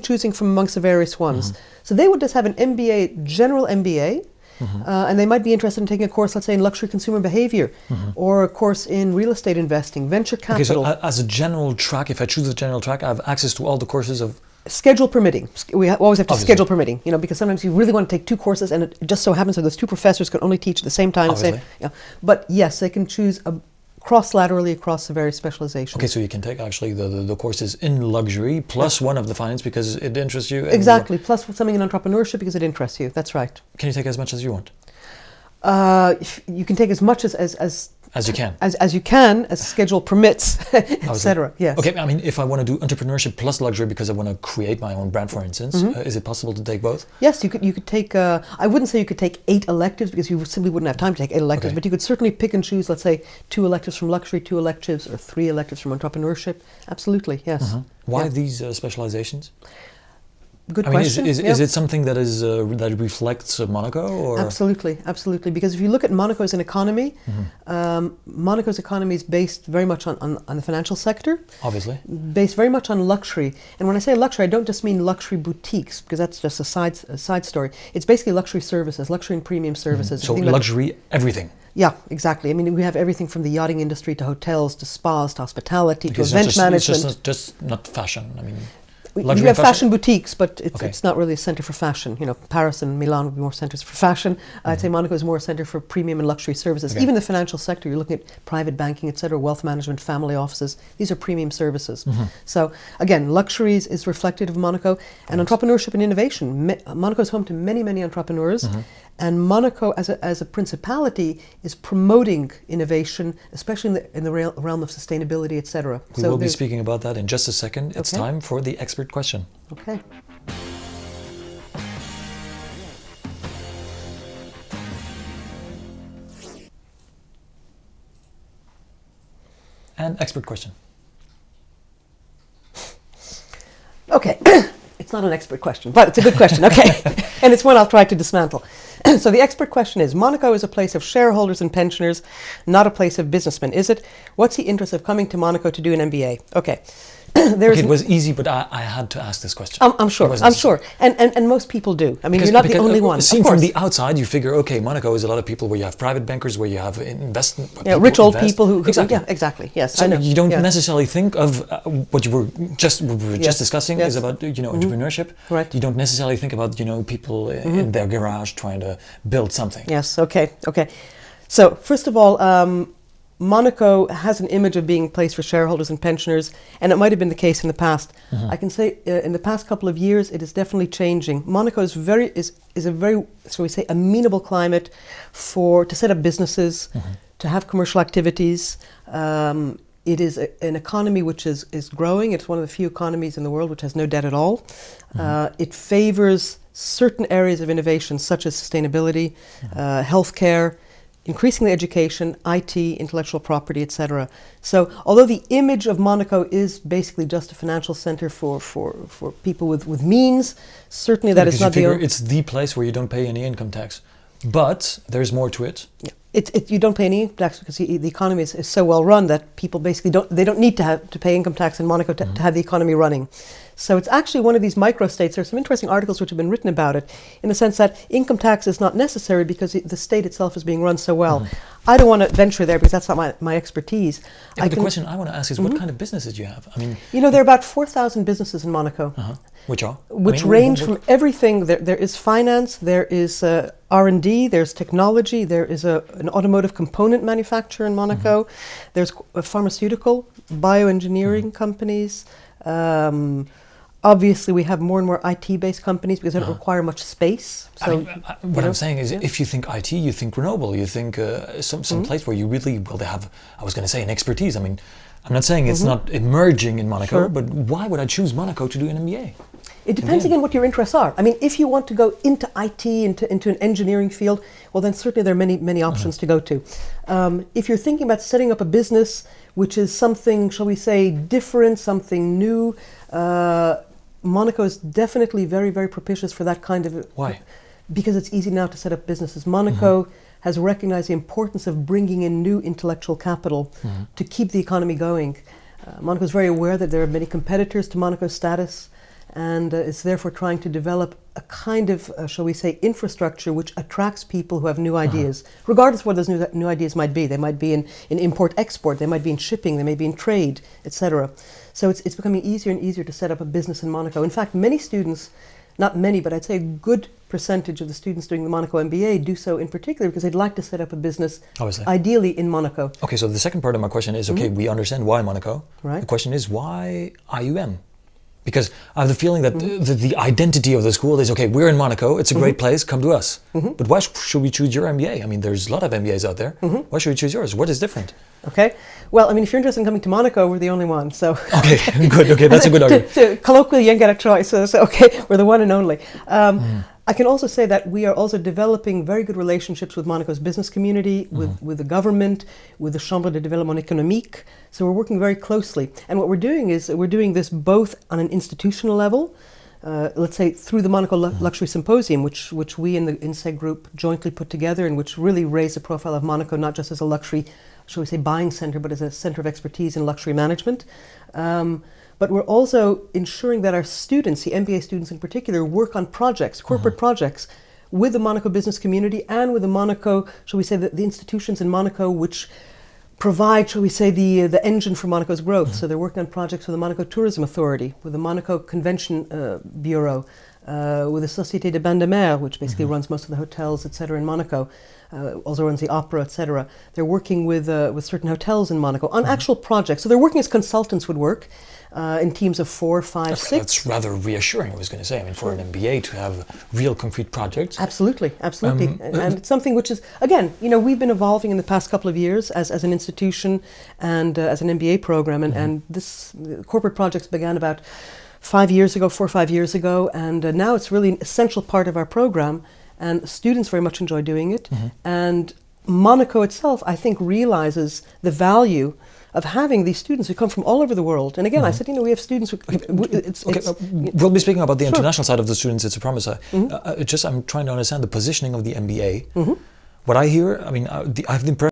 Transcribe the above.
choosing from amongst the various ones. So they would just have an MBA, general MBA, and they might be interested in taking a course, let's say, in luxury consumer behavior, or a course in real estate investing, venture capital. Okay, so as a general track, if I choose a general track, I have access to all the courses of... Schedule permitting. We always have to Obviously. schedule permitting, you know, because sometimes you really want to take 2 courses and it just so happens that those 2 professors can only teach at the same time. But yes, they can choose cross-laterally across the various specializations. Okay, so you can take actually the courses in luxury plus one of the finance because it interests you. Exactly, plus something in entrepreneurship because it interests you. That's right. Can you take as much as you want? You can take as much as you can. As you can, as schedule permits, etc. Yes. Okay, I mean, if I want to do entrepreneurship plus luxury because I want to create my own brand, for instance, is it possible to take both? Yes, you could take. I wouldn't say you could take 8 electives because you simply wouldn't have time to take 8 electives. But you could certainly pick and choose. Let's say 2 electives from luxury, 2 electives, or 3 electives from entrepreneurship. Absolutely, yes. Why these specializations? Good question. Is it something that is that reflects Monaco? Or? Absolutely, absolutely. Because if you look at Monaco as an economy, Monaco's economy is based very much on the financial sector. Obviously. Based very much on luxury. And when I say luxury, I don't just mean luxury boutiques, because that's just a side story. It's basically luxury services, luxury and premium services. So luxury, everything. Yeah, exactly. I mean, we have everything from the yachting industry to hotels, to spas, to hospitality, to event management. It's just not fashion. I mean... You have fashion boutiques, but it's not really a center for fashion. You know, Paris and Milan would be more centers for fashion. I'd say Monaco is more a center for premium and luxury services. Even the financial sector, you're looking at private banking, etc., wealth management, family offices. These are premium services. So again, luxuries is reflective of Monaco. And entrepreneurship and innovation. Monaco is home to many, many entrepreneurs. And Monaco, as a principality, is promoting innovation, especially in the realm of sustainability, etc. We will be speaking about that in just a second. It's time for the expert question. Okay. And expert question. Okay. It's not an expert question, but it's a good question. Okay. And it's one I'll try to dismantle. So the expert question is, Monaco is a place of shareholders and pensioners, not a place of businessmen, is it? What's the interest of coming to Monaco to do an MBA? Okay. It was easy, but I had to ask this question. I'm sure. And most people do. I mean, you're not the only one. Seen from the outside, you figure, okay, Monaco is a lot of people where you have private bankers, where you have investment. Yeah, rich old people who yeah, exactly. Yes, so I know. You don't necessarily think of what we were just discussing is about entrepreneurship. Right. You don't necessarily think about people in their garage trying to build something. Yes. Okay. So first of all, Monaco has an image of being a place for shareholders and pensioners, and it might have been the case in the past. I can say in the past couple of years, it is definitely changing. Monaco is a very, shall we say, amenable climate to set up businesses, to have commercial activities. It is an economy which is growing. It's one of the few economies in the world which has no debt at all. It favors certain areas of innovation, such as sustainability, healthcare, increasingly education, IT, intellectual property, etc. So although the image of Monaco is basically just a financial center for people with means, certainly that is not the only... It's the place where you don't pay any income tax. But there's more to it. Yeah. You don't pay any income tax because the economy is so well run that people basically don't need to pay income tax in Monaco to have the economy running. So it's actually one of these microstates. There's some interesting articles which have been written about it, in the sense that income tax is not necessary because the state itself is being run so well. I don't want to venture there because that's not my expertise. The question I want to ask is, what kind of businesses do you have? I mean, there are about 4,000 businesses in Monaco. Which are? Which range from everything. There is finance, there is R&D, there's technology, there is an automotive component manufacturer in Monaco, there's a pharmaceutical, bioengineering companies. Obviously, we have more and more IT-based companies because they don't require much space. So, what I'm saying is, if you think IT, you think Grenoble, you think some place where you really will have, I was going to say, an expertise. I mean, I'm not saying it's not emerging in Monaco, but why would I choose Monaco to do an MBA? It depends again what your interests are. I mean, if you want to go into IT, into an engineering field, well, then certainly there are many options to go to. If you're thinking about setting up a business, which is something, shall we say, different, something new, Monaco is definitely very, very propitious for that kind of... Why? Because it's easy now to set up businesses. Monaco has recognized the importance of bringing in new intellectual capital to keep the economy going. Monaco is very aware that there are many competitors to Monaco's status, and is therefore trying to develop a kind of, shall we say, infrastructure which attracts people who have new ideas, regardless of what those new ideas might be. They might be in import-export, they might be in shipping, they may be in trade, etc. So it's becoming easier and easier to set up a business in Monaco. In fact, many students, not many, but I'd say a good percentage of the students doing the Monaco MBA do so in particular because they'd like to set up a business, ideally in Monaco. Okay, so the second part of my question is, okay, we understand why Monaco. Right. The question is, why IUM? Because I have the feeling that the identity of the school is, okay, we're in Monaco, it's a great place, come to us. But why should we choose your MBA? I mean, there's a lot of MBAs out there. Why should we choose yours? What is different? Okay. Well, I mean, if you're interested in coming to Monaco, we're the only one. So okay, good. Okay, that's a good argument. Colloquially, you ain't got a choice. So okay, we're the one and only. I can also say that we are also developing very good relationships with Monaco's business community, with the government, with the Chambre de Développement Économique. So we're working very closely. And what we're doing is we're doing this both on an institutional level, let's say through the Monaco Luxury Symposium, which we in the INSEG group jointly put together and which really raised the profile of Monaco, not just as a luxury, shall we say, buying center, but as a center of expertise in luxury management. But we're also ensuring that our students, the MBA students in particular, work on projects, corporate projects, with the Monaco business community and with the Monaco, shall we say, the institutions in Monaco which provide, shall we say, the engine for Monaco's growth. So they're working on projects with the Monaco Tourism Authority, with the Monaco Convention Bureau, with the Société de Bains de Mer, which basically runs most of the hotels, etc. in Monaco, also runs the opera, etc. They're working with certain hotels in Monaco on actual projects. So they're working as consultants would work. In teams of 4, 5, 6. That's rather reassuring, I was going to say. I mean, for an MBA to have real concrete projects. Absolutely, absolutely. And it's something which is, again, you know, we've been evolving in the past couple of years as an institution and as an MBA program. And this corporate projects began about 4 or 5 years ago. And now it's really an essential part of our program. And students very much enjoy doing it. And Monaco itself, I think, realizes the value of having these students who come from all over the world. And again, I said, you know, we have students who... we'll be speaking about the international side of the students, it's a promise. I'm trying to understand the positioning of the MBA. What I hear, I mean, I have the impression